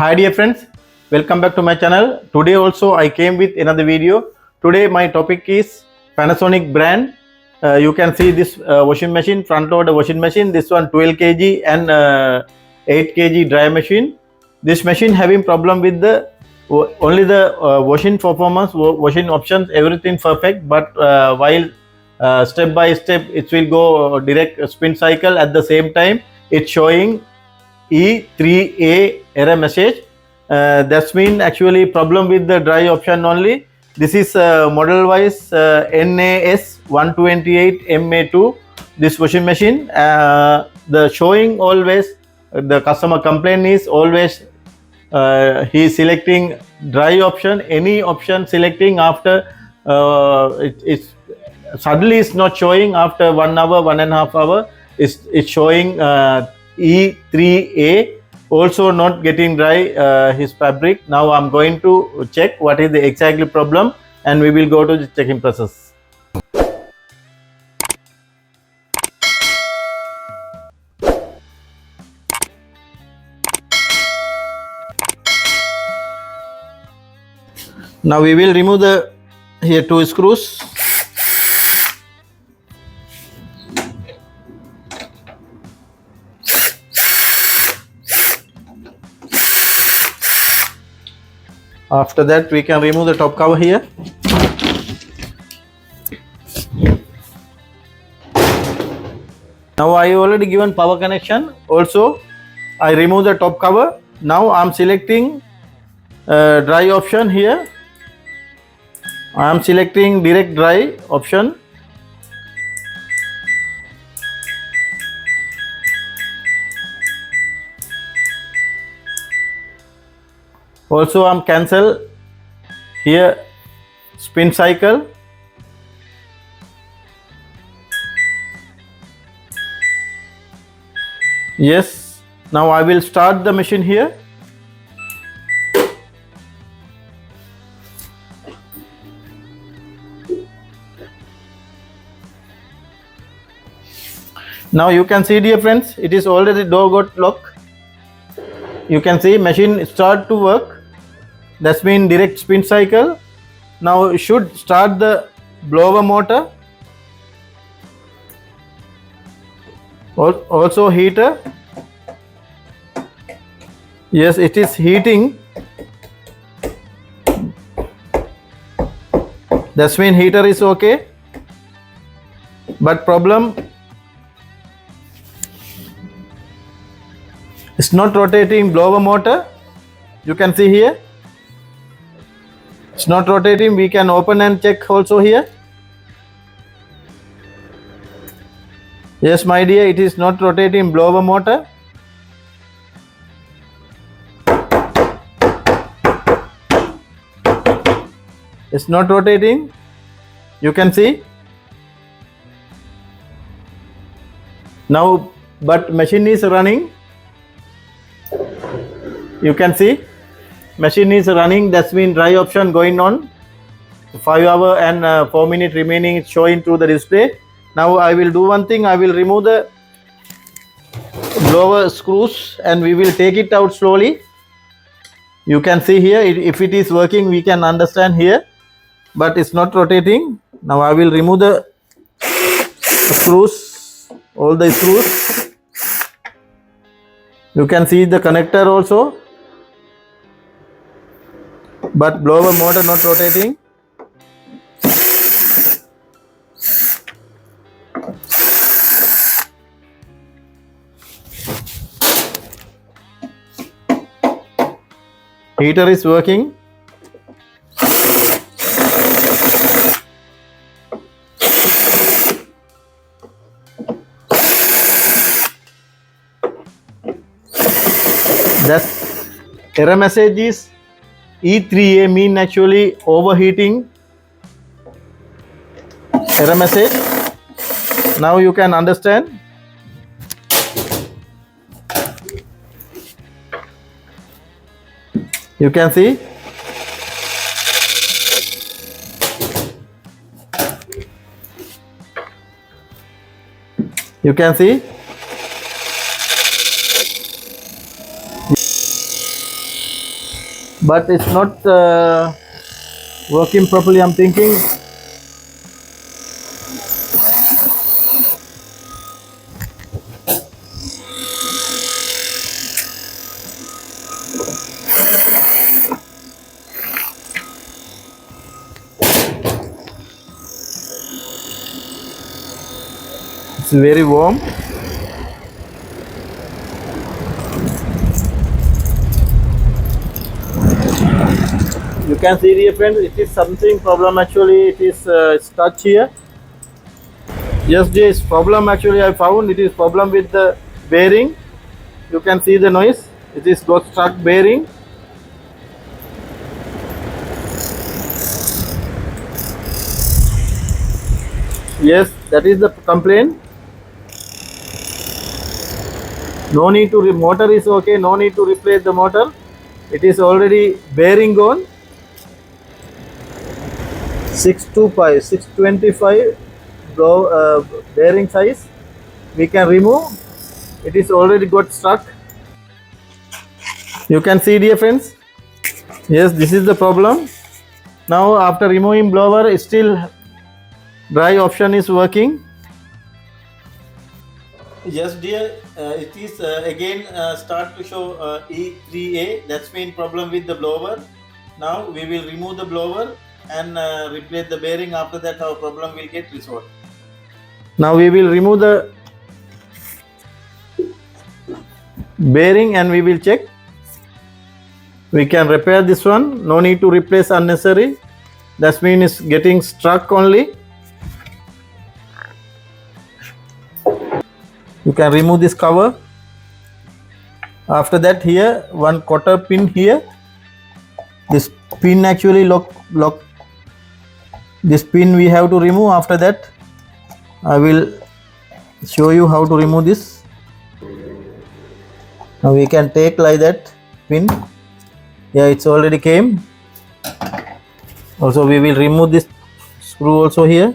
Hi dear friends, welcome back to my channel. Today also I came with another video. Today my topic is Panasonic brand. You can see this washing machine, front loader washing machine. This one 12 kg and 8 kg dry machine. This machine having problem with the only the washing performance, washing options, everything perfect. But while step by step it will go direct spin cycle. At the same time it's showing E3A error message. That's mean actually problem with the dry option only. This is model wise NAS120MA2. This washing machine. The showing always the customer complaint is always he is selecting dry option. Any option selecting after it's suddenly it's not showing after 1 hour, 1.5 hour. It's showing E3A, also not getting dry his fabric. Now I'm going to check what is the exactly problem and we will go to the checking process. Now we will remove the here 2 screws. After that we can remove the top cover here. Now I already given power connection. Also I remove the top cover. Now I am selecting dry option here. I am selecting direct dry option. Also I am cancel here spin cycle. Yes, now I will start the machine here. Now you can see dear friends, it is already door got lock. You can see machine start to work. That's mean direct spin cycle. Now it should start the blower motor. Also heater. Yes, it is heating. That's mean heater is okay. But problem, it's not rotating blower motor. You can see here. It's not rotating. We can open and check also here. Yes, my dear, it is not rotating blower motor. It's not rotating. You can see. Now, but machine is running. You can see machine is running. That's mean dry option going on. 5 hour and 4 minutes remaining. It's showing through the display. Now I will do one thing. I will remove the blower screws and we will take it out slowly. You can see here if it is working we can understand here, but it's not rotating. Now I will remove the screws, all the screws. You can see the connector also, but blower motor not rotating. Heater is working. That error message is E3A mean actually overheating error message. Now you can understand. You can see. You can see. but it's not working properly, I'm thinking. It's very warm. You can see, dear friends, it is something problem actually. It is stuck here. Yes, this problem actually I found, it is problem with the bearing. You can see the noise. It is got stuck bearing. Yes, that is the complaint. No need to motor is okay. No need to replace the motor. It is already bearing gone. 625, 625 bearing size. We can remove. It is already got stuck. You can see, dear friends. Yes, this is the problem. Now after removing blower, still dry option is working. Yes, dear, it is again start to show E3A. That's mean problem with the blower. Now we will remove the blower and replace the bearing. After that, our problem will get resolved. Now we will remove the bearing and we will check. We can repair this one. No need to replace unnecessary. That means it's getting stuck only. You can remove this cover. After that, here one quarter pin here. This pin actually lock. This pin we have to remove. After that, I will show you how to remove this. Now we can take like that pin. Yeah, it's already came. Also we will remove this screw also here.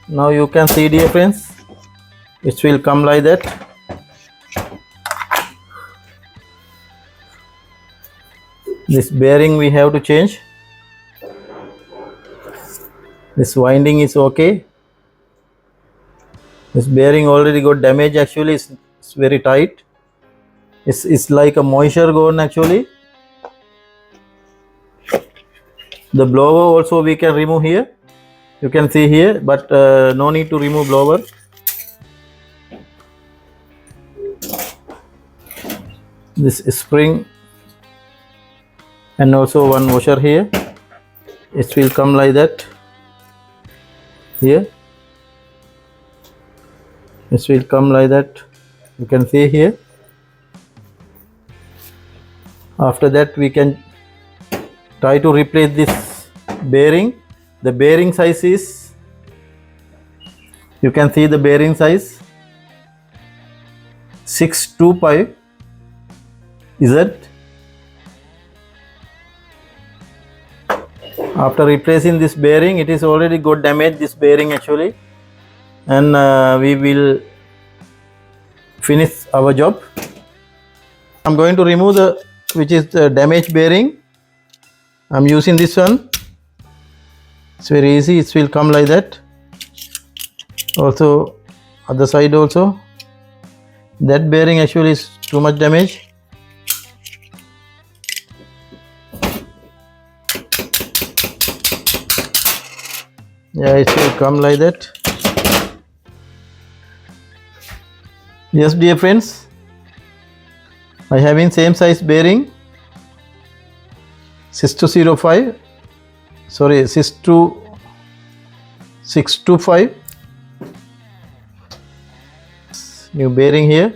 Now you can see, dear friends, it will come like that. This bearing we have to change. This winding is okay. This bearing already got damage actually. It's very tight. It's like a moisture gone actually. The blower also we can remove here. You can see here, but no need to remove blower. This spring and also one washer here. It will come like that. Here. It will come like that. You can see here. After that, we can try to replace this bearing. The bearing size is, you can see the bearing size 625 Z. After replacing this bearing, it is already got damage, this bearing actually, and we will finish our job. I'm going to remove the which is the damaged bearing. I'm using this one. It's very easy. It will come like that. Also other side also. That bearing actually is too much damage. Yeah, it will come like that. Yes, dear friends, I have in same size bearing 6205. Sorry, 625. New bearing here.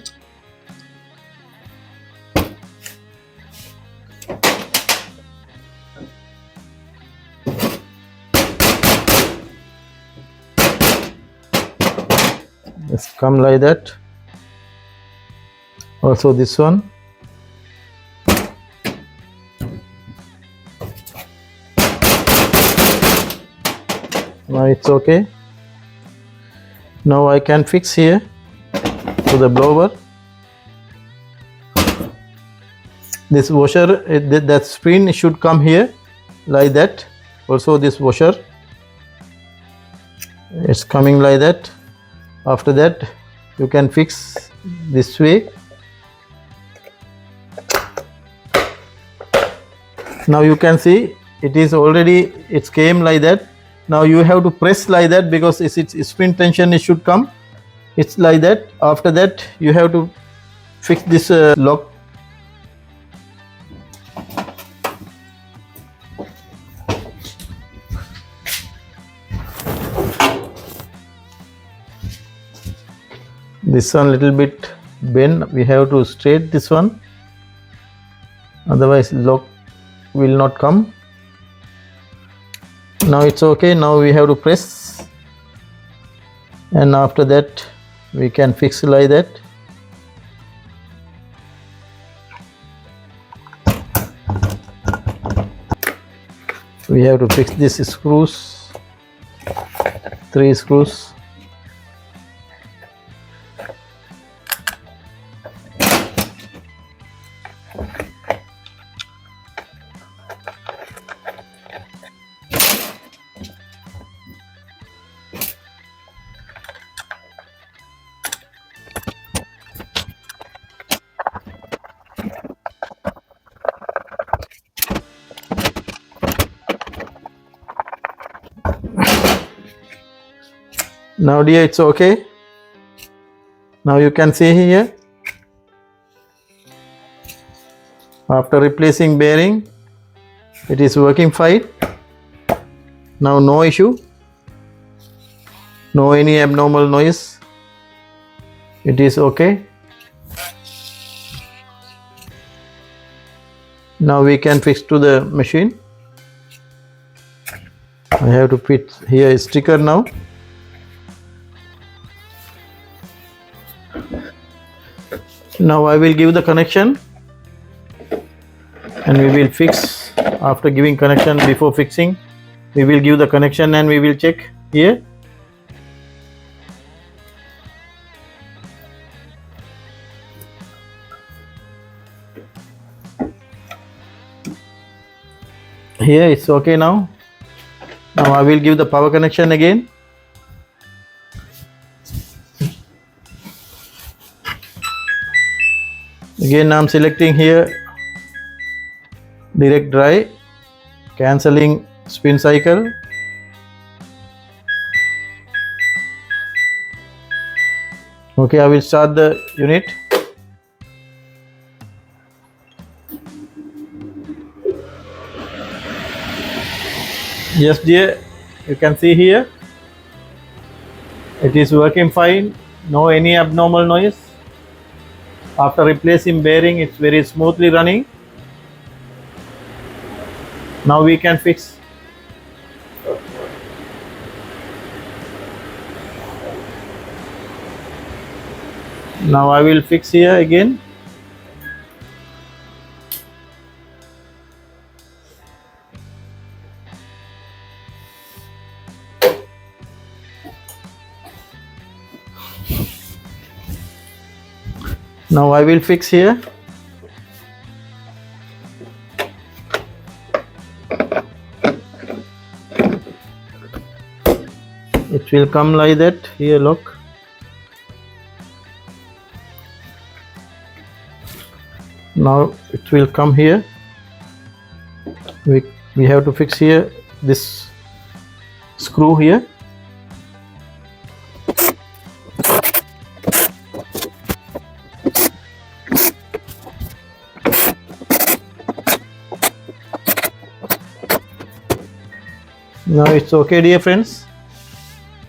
Just come like that. Also this one. Now it's okay. Now I can fix here to the blower. This washer, that spring should come here like that. Also this washer, it's coming like that. After that you can fix this way. Now you can see it is already, it came like that. Now you have to press like that because its spring tension, it should come. It's like that. After that you have to fix this lock. This one little bit bend, we have to straight this one, otherwise lock will not come. Now it's okay. Now we have to press, and after that we can fix like that. We have to fix this screws, 3 screws. Now dear, it's okay. Now you can see here, after replacing bearing, it is working fine. Now no issue, no any abnormal noise, it is okay. Now we can fix to the machine. I have to fit here a sticker now. Now I will give the connection and we will fix. After giving connection, before fixing we will give the connection and we will check here. Here it's okay now. Now I will give the power connection again. Again I am selecting here direct drive, cancelling spin cycle. Okay, I will start the unit. Yes dear, you can see here it is working fine, no any abnormal noise. After replacing bearing, it's very smoothly running. Now we can fix. Now I will fix here again. Now I will fix here. It will come like that. Here look. Now it will come here. We have to fix here this screw here. Now it's okay dear friends.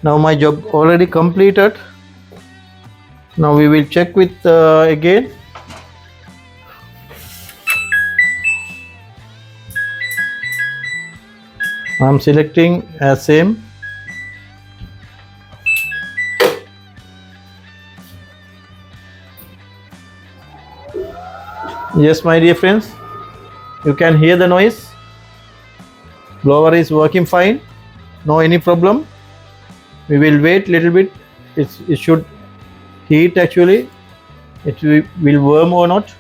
Now my job already completed. Now we will check with again. I am selecting as same. Yes my dear friends, you can hear the noise. Blower is working fine, no any problem. We will wait little bit it should heat actually. It will warm or not.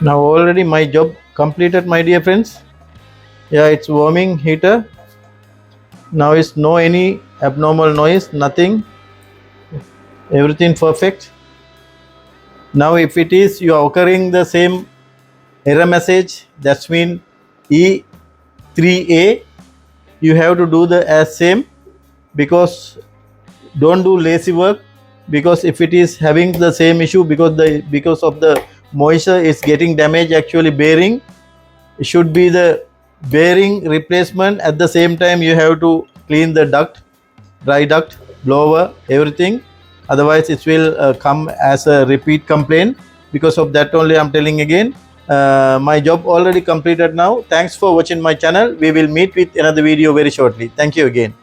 Now already my job completed, my dear friends. Yeah, it's warming heater. Now is no any abnormal noise, nothing, everything perfect. Now if it is you are occurring the same error message, that's mean E3A, you have to do the as same, because don't do lazy work, because if it is having the same issue, because of the moisture is getting damage actually bearing, it should be the bearing replacement. At the same time you have to clean the duct, dry duct, blower, everything, otherwise it will come as a repeat complaint. Because of that only I'm telling again. My job already completed now. Thanks for watching my channel. We will meet with another video very shortly. Thank you again.